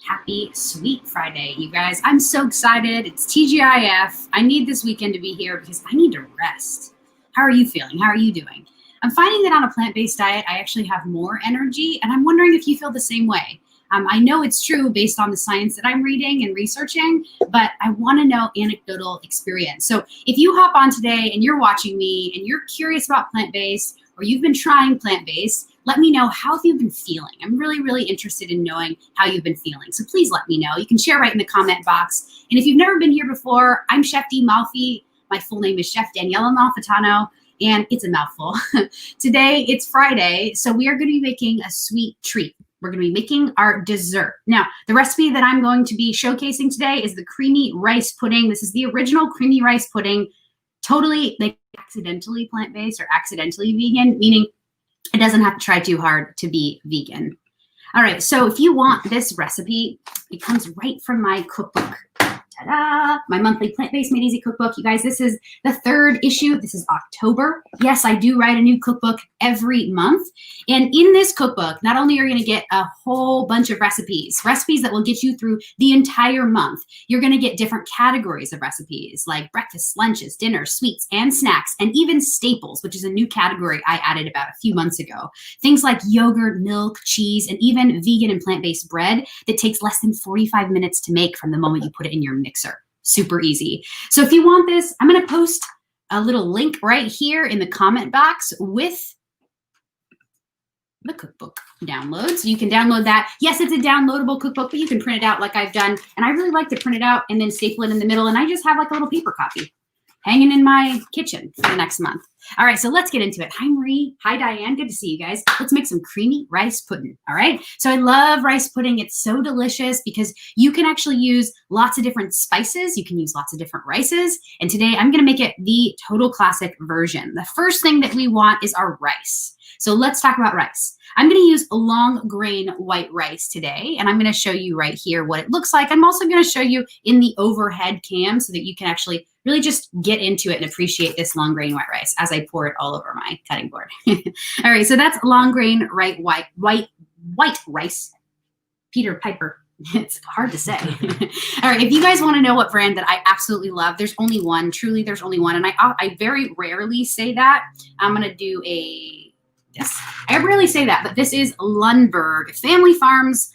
Happy Sweet Friday, you guys. I'm so excited. It's TGIF. I need this weekend to be here because I need to rest. How are you feeling? How are you doing? I'm finding that on a plant-based diet, I actually have more energy, and I'm wondering if you feel the same way. I know it's true based on the science that I'm reading and researching, but I want to know anecdotal experience. So if you hop on today and you're watching me and you're curious about plant-based, or you've been trying plant-based, let me know how you've been feeling. I'm really, really interested in knowing how you've been feeling. So please let me know. You can share right in the comment box. And if you've never been here before, I'm Chef D Malfi. My full name is Chef Daniela Malfitano, and it's a mouthful. Today, it's Friday, so we are going to be making a sweet treat. We're going to be making our dessert. Now, the recipe that I'm going to be showcasing today is the creamy rice pudding. This is the original creamy rice pudding, totally like accidentally plant-based or accidentally vegan, meaning it doesn't have to try too hard to be vegan. All right, so if you want this recipe, it comes right from my cookbook. Ta-da! My monthly plant-based made easy cookbook. You guys, this is the third issue. This is October. Yes, I do write a new cookbook every month. And in this cookbook, not only are you going to get a whole bunch of recipes that will get you through the entire month, you're going to get different categories of recipes like breakfast, lunches, dinners, sweets, and snacks, and even staples, which is a new category I added about a few months ago. Things like yogurt, milk, cheese, and even vegan and plant-based bread that takes less than 45 minutes to make from the moment you put it in your mixer. Super easy. So if you want this, I'm going to post a little link right here in the comment box with the cookbook download. So you can download that. Yes, it's a downloadable cookbook, but you can print it out like I've done. And I really like to print it out and then staple it in the middle. And I just have like a little paper copy hanging in my kitchen for the next month. All right, so let's get into it. Hi, Marie. Hi, Diane. Good to see you guys. Let's make some creamy rice pudding, all right? So I love rice pudding. It's so delicious because you can actually use lots of different spices. You can use lots of different rices. And today I'm gonna make it the total classic version. The first thing that we want is our rice. So let's talk about rice. I'm going to use a long grain white rice today, and I'm going to show you right here what it looks like. I'm also going to show you in the overhead cam so that you can actually really just get into it and appreciate this long grain white rice as I pour it all over my cutting board. All right, so that's long grain white rice. Peter Piper. It's hard to say. All right, if you guys want to know what brand that I absolutely love, there's only one. Truly, there's only one, and I very rarely say that. I'm going to do yes, I rarely say that, but this is Lundberg Family Farms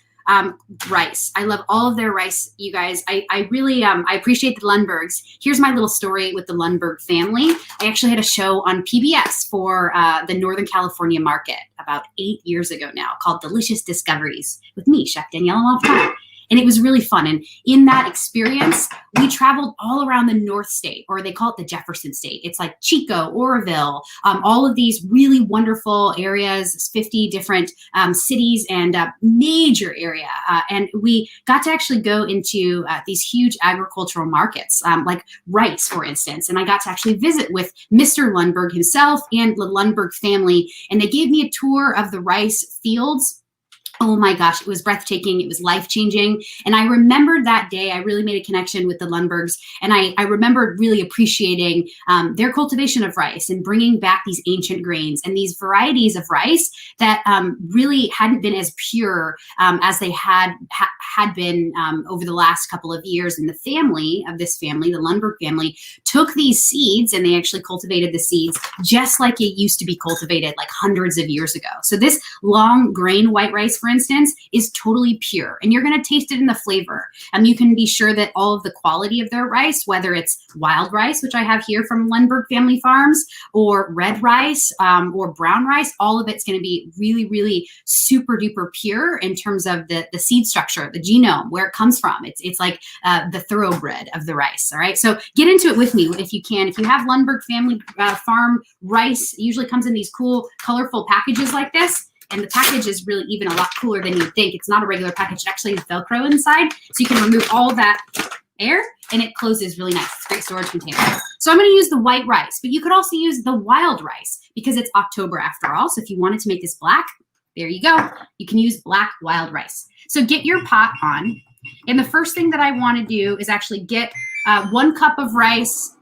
rice. I love all of their rice, you guys. I really I appreciate the Lundbergs. Here's my little story with the Lundberg family. I actually had a show on PBS for the Northern California market about 8 years ago now called Delicious Discoveries with me, Chef Daniela Malfi. And it was really fun. And in that experience, we traveled all around the North State, or they call it the Jefferson State. It's like Chico, Oroville, all of these really wonderful areas, 50 different cities and major area. And we got to actually go into these huge agricultural markets, like rice, for instance. And I got to actually visit with Mr. Lundberg himself and the Lundberg family. And they gave me a tour of the rice fields. Oh my gosh, it was breathtaking. It was life-changing. And I remembered that day, I really made a connection with the Lundbergs. And I remembered really appreciating their cultivation of rice and bringing back these ancient grains and these varieties of rice that really hadn't been as pure as they had been over the last couple of years. And the family of this family, the Lundberg family, took these seeds and they actually cultivated the seeds just like it used to be cultivated like hundreds of years ago. So this long grain white rice, for instance, is totally pure, and you're going to taste it in the flavor. And you can be sure that all of the quality of their rice, whether it's wild rice, which I have here from Lundberg Family Farms, or red rice or brown rice, all of it's going to be really, really super duper pure in terms of the seed structure, the genome, where it comes from. It's like the thoroughbred of the rice. All right, so get into it with me if you can. If you have Lundberg Family Farm rice, it usually comes in these cool, colorful packages like this. And the package is really even a lot cooler than you think. It's not a regular package. It actually has Velcro inside. So you can remove all that air and it closes really nice. It's a great storage container. So I'm going to use the white rice, but you could also use the wild rice because it's October after all. So if you wanted to make this black, there you go. You can use black wild rice. So get your pot on. And the first thing that I want to do is actually get 1 cup of rice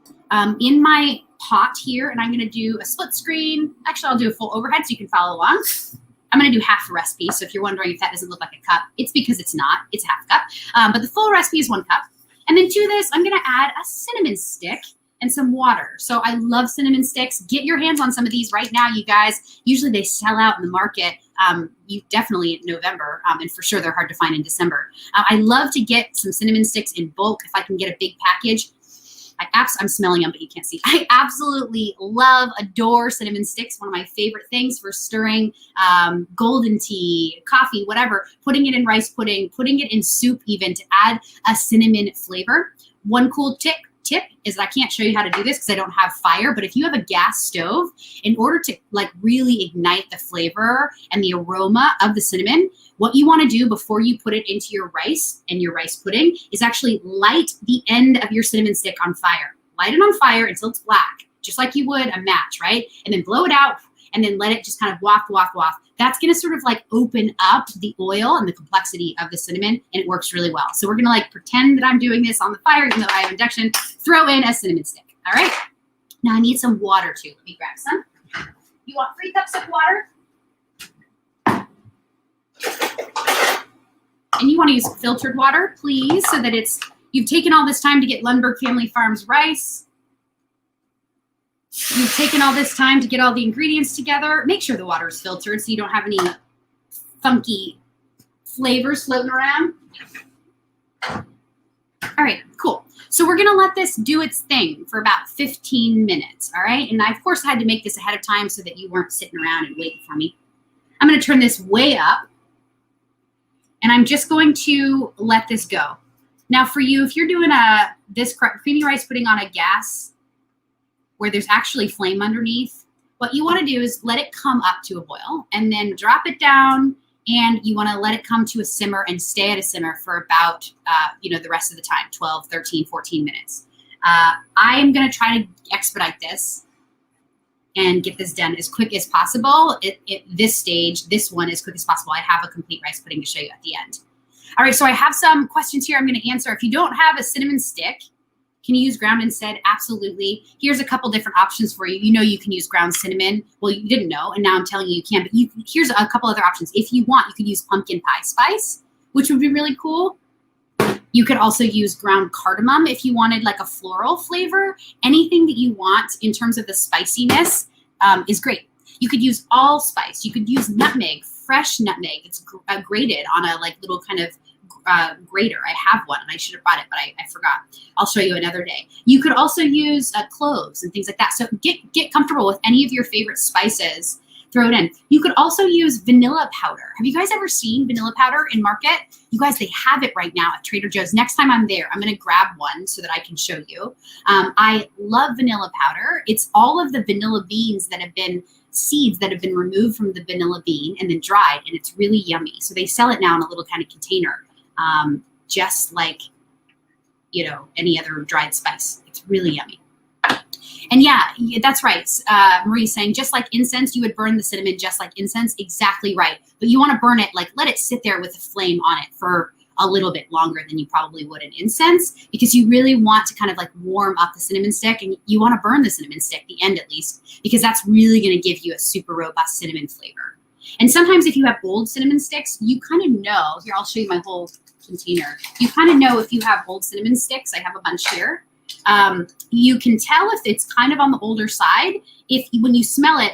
in my pot here. And I'm going to do a split screen. Actually, I'll do a full overhead so you can follow along. I'm going to do half the recipe. So if you're wondering if that doesn't look like a cup, it's because it's not. It's half a cup. But the full recipe is 1 cup. And then to this, I'm going to add a cinnamon stick and some water. So I love cinnamon sticks. Get your hands on some of these right now, you guys. Usually they sell out in the market. You definitely in November, and for sure they're hard to find in December. I love to get some cinnamon sticks in bulk if I can get a big package. I'm smelling them, but you can't see. I absolutely love, adore cinnamon sticks. One of my favorite things for stirring golden tea, coffee, whatever, putting it in rice pudding, putting it in soup even to add a cinnamon flavor. One cool tip is that I can't show you how to do this because I don't have fire, but if you have a gas stove, in order to like really ignite the flavor and the aroma of the cinnamon, what you want to do before you put it into your rice and your rice pudding is actually light the end of your cinnamon stick on fire. Light it on fire until it's black, just like you would a match, right? And then blow it out and then let it just kind of waft. That's going to sort of like open up the oil and the complexity of the cinnamon, and it works really well. So we're going to like pretend that I'm doing this on the fire, even though I have induction, throw in a cinnamon stick. All right. Now I need some water too. Let me grab some. You want 3 cups of water? And you want to use filtered water, please, so that you've taken all this time to get Lundberg Family Farms rice. You've taken all this time to get all the ingredients together. Make sure the water is filtered so you don't have any funky flavors floating around. All right, cool. So we're going to let this do its thing for about 15 minutes, all right? And I, of course, had to make this ahead of time so that you weren't sitting around and waiting for me. I'm going to turn this way up, and I'm just going to let this go. Now, for you, if you're doing this creamy rice pudding on a gas where there's actually flame underneath, what you want to do is let it come up to a boil and then drop it down, and you want to let it come to a simmer and stay at a simmer for about, the rest of the time, 12, 13, 14 minutes. I am going to try to expedite this and get this done as quick as possible. At this stage, this one as quick as possible. I have a complete rice pudding to show you at the end. All right, so I have some questions here I'm going to answer. If you don't have a cinnamon stick, can you use ground instead? Absolutely. Here's a couple different options for you. You know you can use ground cinnamon. Well, you didn't know, and now I'm telling you can. But here's a couple other options. If you want, you could use pumpkin pie spice, which would be really cool. You could also use ground cardamom if you wanted like a floral flavor. Anything that you want in terms of the spiciness is great. You could use allspice. You could use nutmeg, fresh nutmeg. It's grated on a like little kind of grater. I have one and I should have brought it, but I forgot. I'll show you another day. You could also use cloves and things like that. So get comfortable with any of your favorite spices. Throw it in. You could also use vanilla powder. Have you guys ever seen vanilla powder in market? You guys, they have it right now at Trader Joe's. Next time I'm there, I'm going to grab one so that I can show you. I love vanilla powder. It's all of the vanilla beans that have been seeds that have been removed from the vanilla bean and then dried, and it's really yummy. So they sell it now in a little kind of container, just like, any other dried spice. It's really yummy. And yeah, that's right. Marie's saying, just like incense, you would burn the cinnamon just like incense. Exactly right. But you want to burn it, like let it sit there with a flame on it for a little bit longer than you probably would an incense, because you really want to kind of like warm up the cinnamon stick, and you want to burn the cinnamon stick, the end at least, because that's really going to give you a super robust cinnamon flavor. And sometimes if you have old cinnamon sticks, you kind of know, here, I'll show you my whole container. You kind of know if you have old cinnamon sticks. I have a bunch here. You can tell if it's kind of on the older side. When you smell it,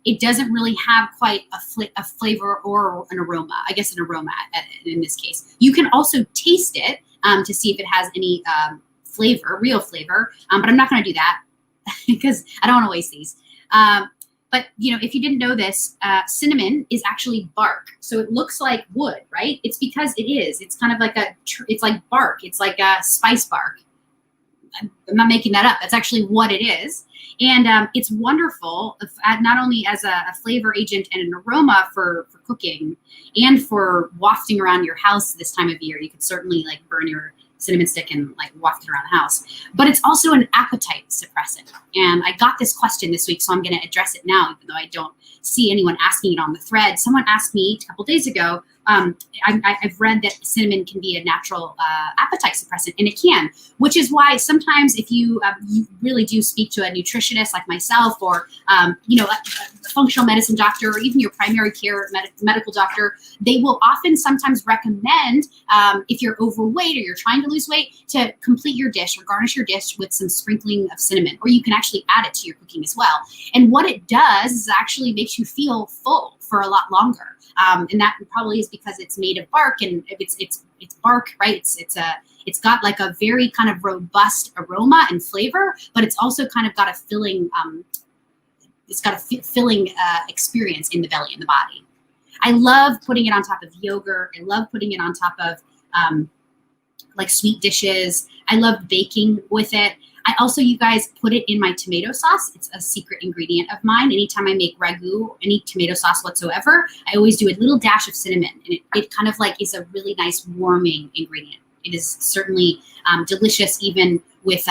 it doesn't really have quite a flavor or an aroma. I guess an aroma in this case. You can also taste it to see if it has any flavor, real flavor. But I'm not going to do that because I don't want to waste these. But if you didn't know this, cinnamon is actually bark. So it looks like wood, right? It's because it is. It's kind of like it's like bark. It's like a spice bark. I'm not making that up. That's actually what it is. And it's wonderful, not only as a flavor agent and an aroma for cooking and for wafting around your house this time of year. You could certainly like burn your cinnamon stick and like waft it around the house. But it's also an appetite suppressant. And I got this question this week, so I'm going to address it now, even though I don't see anyone asking it on the thread. Someone asked me a couple days ago, I've read that cinnamon can be a natural appetite suppressant, and it can, which is why sometimes if you really do speak to a nutritionist like myself, or a functional medicine doctor, or even your primary care medical doctor, they will often sometimes recommend, if you're overweight or you're trying to lose weight, to complete your dish or garnish your dish with some sprinkling of cinnamon, or you can actually add it to your cooking as well. And what it does is actually makes you feel full for a lot longer. And that probably is because it's made of bark, and it's bark, right? It's got like a very kind of robust aroma and flavor, but it's also kind of got a filling, filling experience in the belly and the body. I love putting it on top of yogurt. I love putting it on top of like sweet dishes. I love baking with it. I also, you guys, put it in my tomato sauce. It's a secret ingredient of mine. Anytime I make ragu, any tomato sauce whatsoever, I always do a little dash of cinnamon, and it kind of like is a really nice warming ingredient. It is certainly delicious even with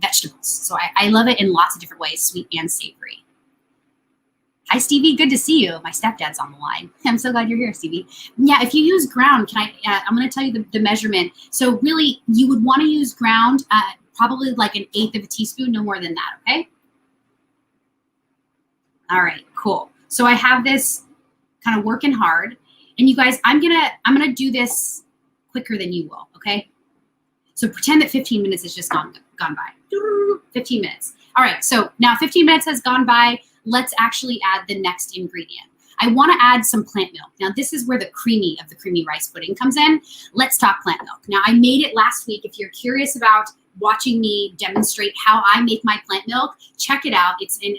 vegetables. So I love it in lots of different ways, sweet and savory. Hi, Stevie. Good to see you. My stepdad's on the line. I'm so glad you're here, Stevie. Yeah, if you use ground, I'm going to tell you the measurement. So really, you would want to use ground, probably like 1/8 of a teaspoon, no more than that, okay? All right, cool. So I have this kind of working hard. And you guys, I'm gonna do this quicker than you will, okay? So pretend that 15 minutes has just gone by. 15 minutes. All right, so now 15 minutes has gone by. Let's actually add the next ingredient. I want to add some plant milk. Now, this is where the creamy rice pudding comes in. Let's talk plant milk. Now, I made it last week. If you're curious about watching me demonstrate how I make my plant milk, check it out. It's in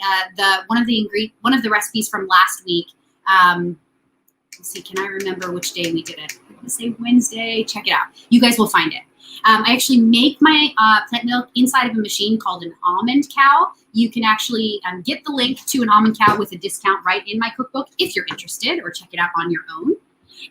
one of the recipes from last week. Let's see, can I remember which day we did it? I want to say Wednesday. Check it out. You guys will find it. I actually make my plant milk inside of a machine called an almond cow. You can actually get the link to an almond cow with a discount right in my cookbook if you're interested, or check it out on your own.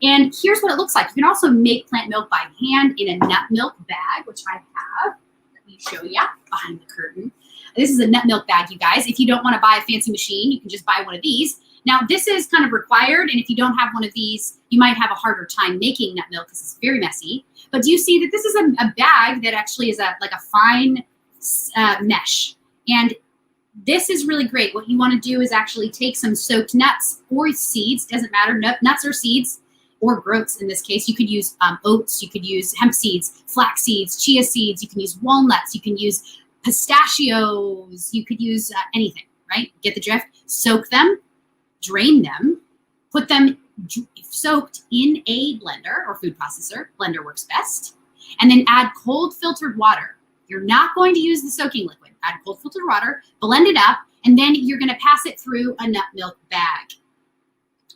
And here's what it looks like. You can also make plant milk by hand in a nut milk bag, which I have. Let me show you behind the curtain. This is a nut milk bag, you guys. If you don't want to buy a fancy machine, you can just buy one of these. Now, this is kind of required, and if you don't have one of these, you might have a harder time making nut milk because it's very messy. But do you see that this is a bag that actually is like a fine mesh? And this is really great. What you want to do is actually take some soaked nuts or seeds, doesn't matter, nuts or seeds, or groats in this case. You could use oats, you could use hemp seeds, flax seeds, chia seeds, you can use walnuts, you can use pistachios, you could use anything, right? Get the drift? Soak them, drain them, put them soaked in a blender or food processor. Blender works best. And then add cold filtered water. You're not going to use the soaking liquid. Add cold filtered water, blend it up, and then you're going to pass it through a nut milk bag.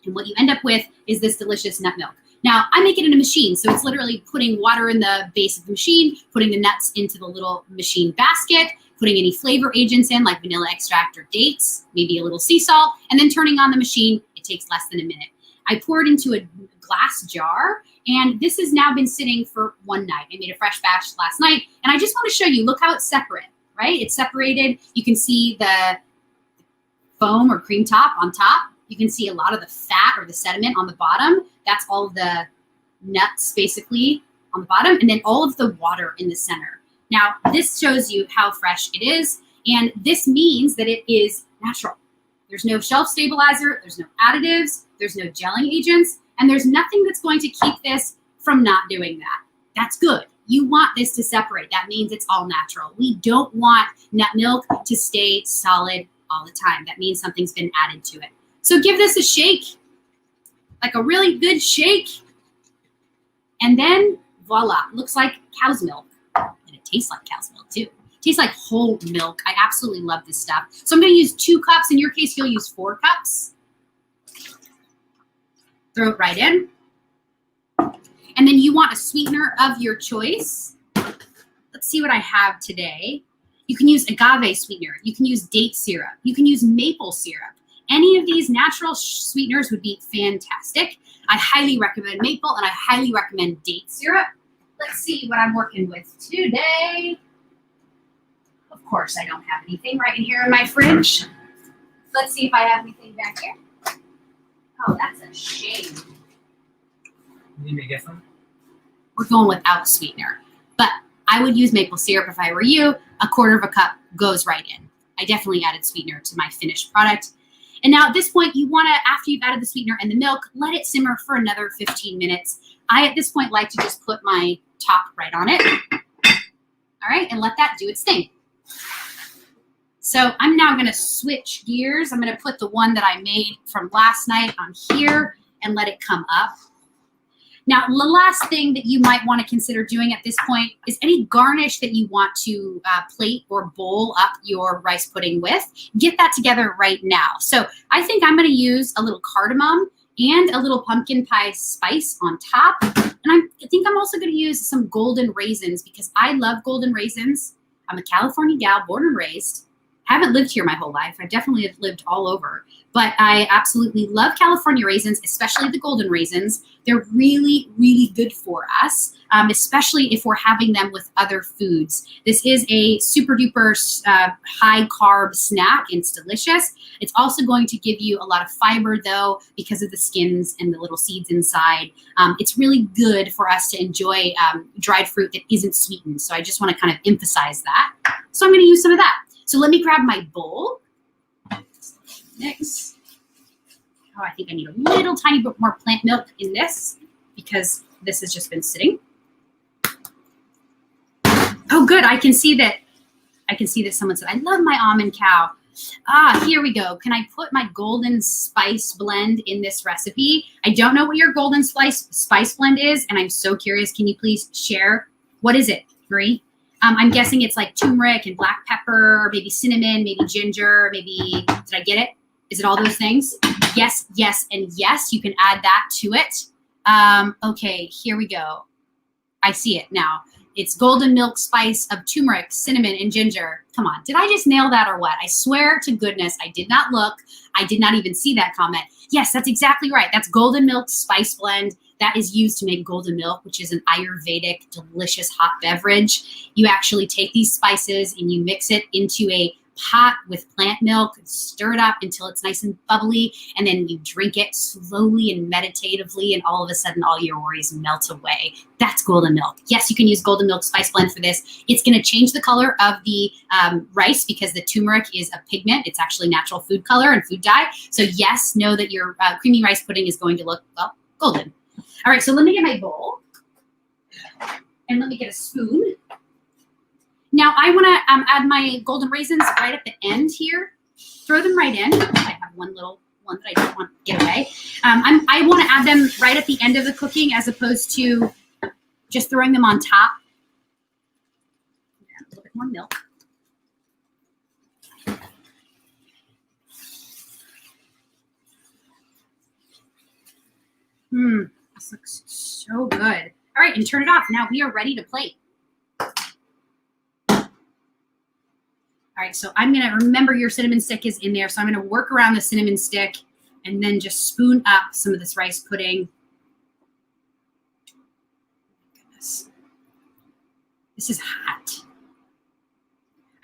And what you end up with is this delicious nut milk. Now, I make it in a machine, so it's literally putting water in the base of the machine, putting the nuts into the little machine basket, putting any flavor agents in like vanilla extract or dates, maybe a little sea salt, and then turning on the machine. It takes less than a minute. I pour it into a glass jar, and this has now been sitting for one night. I made a fresh batch last night, and I just want to show you, look how it's separate, right? It's separated. You can see the foam or cream top on top. You can see a lot of the fat or the sediment on the bottom. That's all of the nuts basically on the bottom, and then all of the water in the center. Now, this shows you how fresh it is, and this means that it is natural. There's no shelf stabilizer, there's no additives, there's no gelling agents, and there's nothing that's going to keep this from not doing that. That's good. You want this to separate. That means it's all natural. We don't want nut milk to stay solid all the time. That means something's been added to it. So give this a shake, like a really good shake, and then voila, looks like cow's milk. And it tastes like cow's milk too. It tastes like whole milk. I absolutely love this stuff. So I'm going to use 2 cups. In your case, you'll use 4 cups. Throw it right in. And then you want a sweetener of your choice. Let's see what I have today. You can use agave sweetener. You can use date syrup. You can use maple syrup. Any of these natural sweeteners would be fantastic. I highly recommend maple, and I highly recommend date syrup. Let's see what I'm working with today. Of course, I don't have anything right in here in my fridge. Let's see if I have anything back here. Oh, that's a shame. You need me to get some? We're going without sweetener. But I would use maple syrup if I were you. A quarter of a cup goes right in. I definitely added sweetener to my finished product. And now at this point, you want to, after you've added the sweetener and the milk, let it simmer for another 15 minutes. I, at this point, like to just put my top right on it. All right, and let that do its thing. So I'm now going to switch gears. I'm going to put the one that I made from last night on here and let it come up. Now, the last thing that you might want to consider doing at this point is any garnish that you want to plate or bowl up your rice pudding with. Get that together right now. So I think I'm going to use a little cardamom and a little pumpkin pie spice on top. And I think I'm also going to use some golden raisins because I love golden raisins. I'm a California gal, born and raised. Haven't lived here my whole life. I definitely have lived all over. But I absolutely love California raisins, especially the golden raisins. They're really, really good for us, especially if we're having them with other foods. This is a super duper high carb snack and it's delicious. It's also going to give you a lot of fiber though, because of the skins and the little seeds inside. It's really good for us to enjoy dried fruit that isn't sweetened. So I just want to kind of emphasize that. So I'm going to use some of that. So let me grab my bowl. Next. Oh, I think I need a little tiny bit more plant milk in this because this has just been sitting. Oh, good. I can see that someone said, I love my almond cow. Ah, here we go. Can I put my golden spice blend in this recipe? I don't know what your golden spice blend is, and I'm so curious. Can you please share? What is it, Marie? I'm guessing it's like turmeric and black pepper, maybe cinnamon, maybe ginger, maybe, did I get it? Is it all those things? Yes, yes, and yes, you can add that to it. Okay, here we go. I see it now. It's golden milk spice of turmeric, cinnamon, and ginger. Come on, did I just nail that or what? I swear to goodness, I did not look. I did not even see that comment. Yes, that's exactly right. That's golden milk spice blend. That is used to make golden milk, which is an Ayurvedic, delicious hot beverage. You actually take these spices and you mix it into a pot with plant milk, stir it up until it's nice and bubbly, and then you drink it slowly and meditatively, and all of a sudden all your worries melt away. That's golden milk. Yes, you can use golden milk spice blend for this. It's going to change the color of the rice because the turmeric is a pigment. It's actually natural food color and food dye. So yes, know that your creamy rice pudding is going to look, well, golden. All right, so let me get my bowl and let me get a spoon. Now I want to add my golden raisins right at the end here. Throw them right in. I have one little one that I don't want to get away. I want to add them right at the end of the cooking as opposed to just throwing them on top. Add a little bit more milk. This looks so good. All right, and turn it off. Now we are ready to plate. All right, so I'm going to remember your cinnamon stick is in there. So I'm going to work around the cinnamon stick and then just spoon up some of this rice pudding. Goodness. This is hot.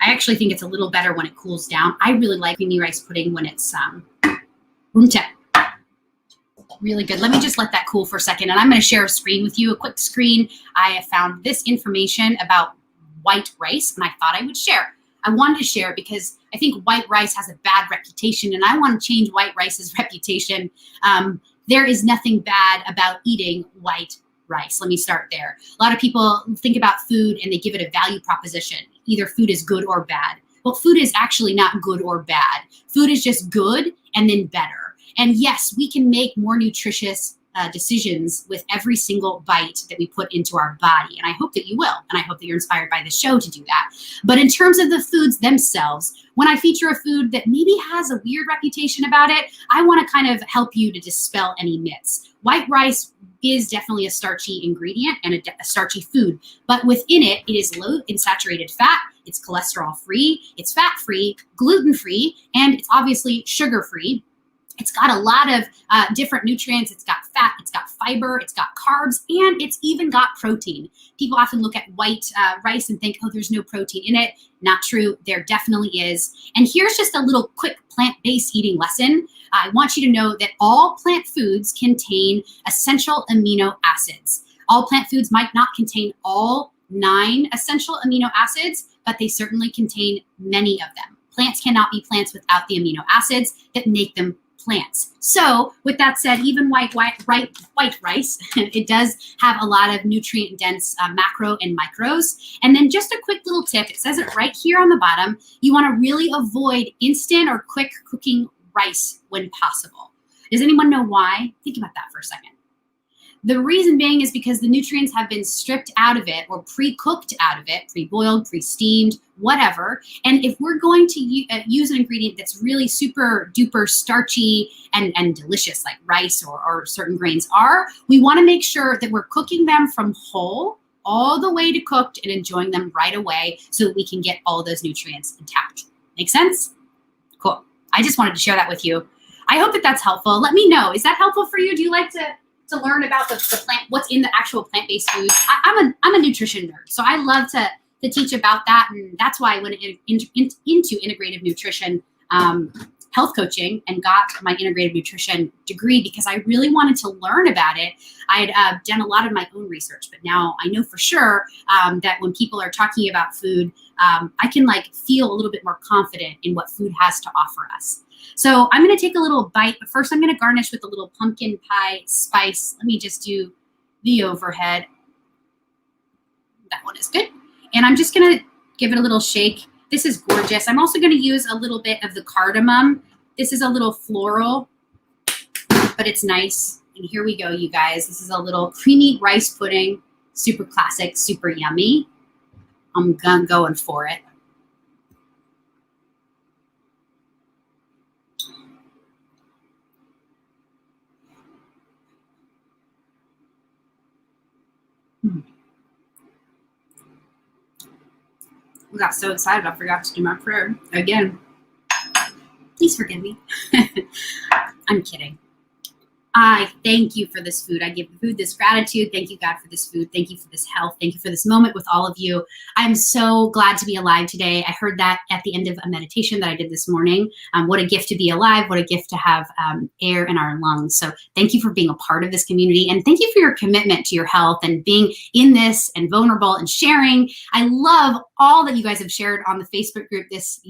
I actually think it's a little better when it cools down. I really like creamy rice pudding when it's room temp. Really good. Let me just let that cool for a second. And I'm going to share a screen with you, a quick screen. I have found this information about white rice, and I thought I would share. I wanted to share it because I think white rice has a bad reputation, and I want to change white rice's reputation. There is nothing bad about eating white rice. Let me start there. A lot of people think about food and they give it a value proposition. Either food is good or bad. Well, food is actually not good or bad. Food is just good and then better. And yes, we can make more nutritious decisions with every single bite that we put into our body. And I hope that you will. And I hope that you're inspired by the show to do that. But in terms of the foods themselves, when I feature a food that maybe has a weird reputation about it, I want to kind of help you to dispel any myths. White rice is definitely a starchy ingredient and a starchy food. But within it, it is low in saturated fat. It's cholesterol-free. It's fat-free, gluten-free, and it's obviously sugar-free. It's got a lot of different nutrients. It's got fat, it's got fiber, it's got carbs, and it's even got protein. People often look at white rice and think, oh, there's no protein in it. Not true. There definitely is. And here's just a little quick plant-based eating lesson. I want you to know that all plant foods contain essential amino acids. All plant foods might not contain all 9 essential amino acids, but they certainly contain many of them. Plants cannot be plants without the amino acids that make them plants. So with that said, even white rice, it does have a lot of nutrient dense macro and micros. And then just a quick little tip, it says it right here on the bottom, you want to really avoid instant or quick cooking rice when possible. Does anyone know why? Think about that for a second. The reason being is because the nutrients have been stripped out of it or pre-cooked out of it, pre-boiled, pre-steamed, whatever. And if we're going to use an ingredient that's really super duper starchy and delicious, like rice or certain grains are, we want to make sure that we're cooking them from whole all the way to cooked and enjoying them right away so that we can get all those nutrients intact. Make sense? Cool. I just wanted to share that with you. I hope that that's helpful. Let me know. Is that helpful for you? Do you like to learn about the plant, what's in the actual plant-based foods? I'm a nutrition nerd, so I love to teach about that, and that's why I went into integrative nutrition health coaching and got my integrative nutrition degree, because I really wanted to learn about it. I had done a lot of my own research, but now I know for sure that when people are talking about food, I can feel a little bit more confident in what food has to offer us. So I'm going to take a little bite, but first I'm going to garnish with a little pumpkin pie spice. Let me just do the overhead. That one is good. And I'm just going to give it a little shake. This is gorgeous. I'm also going to use a little bit of the cardamom. This is a little floral, but it's nice. And here we go, you guys. This is a little creamy rice pudding. Super classic, super yummy. I'm going for it. I got so excited I forgot to do my prayer again. Please forgive me. I'm kidding. I thank you for this food. I give the food this gratitude. Thank you, God, for this food. Thank you for this health. Thank you for this moment with all of you. I'm so glad to be alive today. I heard that at the end of a meditation that I did this morning. What a gift to be alive. What a gift to have air in our lungs. So thank you for being a part of this community. And thank you for your commitment to your health and being in this and vulnerable and sharing. I love all that you guys have shared on the Facebook group this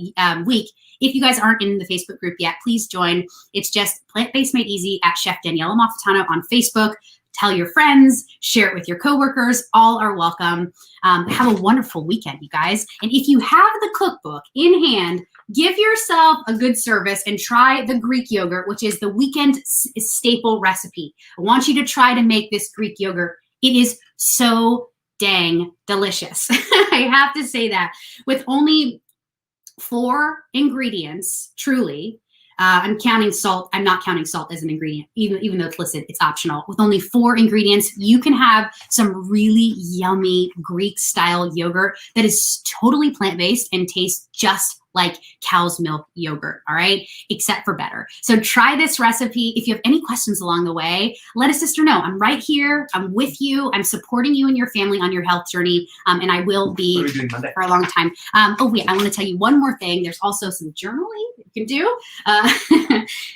week. If you guys aren't in the Facebook group yet, please join. It's just Plant-Based Made Easy at Chef Daniela Malfitano on Facebook. Tell your friends, share it with your coworkers. All are welcome. Have a wonderful weekend, you guys. And if you have the cookbook in hand, give yourself a good service and try the Greek yogurt, which is the weekend staple recipe. I want you to try to make this Greek yogurt. It is so dang delicious. I have to say that. With only 4 ingredients, truly. I'm counting salt. I'm not counting salt as an ingredient, even though it's listed, it's optional. With only 4 ingredients, you can have some really yummy Greek style yogurt that is totally plant-based and tastes just like cow's milk yogurt, all right? Except for better. So try this recipe. If you have any questions along the way, let a sister know. I'm right here. I'm with you. I'm supporting you and your family on your health journey. And I will be for a long time. Oh wait, I want to tell you one more thing. There's also some journaling you can do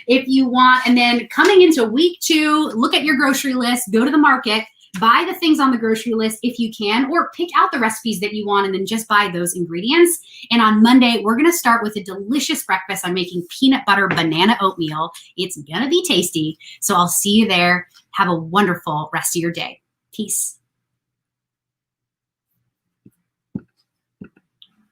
if you want. And then coming into week 2, look at your grocery list, go to the market, buy the things on the grocery list if you can, or pick out the recipes that you want and then just buy those ingredients. And on Monday, we're going to start with a delicious breakfast. I'm making peanut butter banana oatmeal. It's going to be tasty. So I'll see you there. Have a wonderful rest of your day. Peace.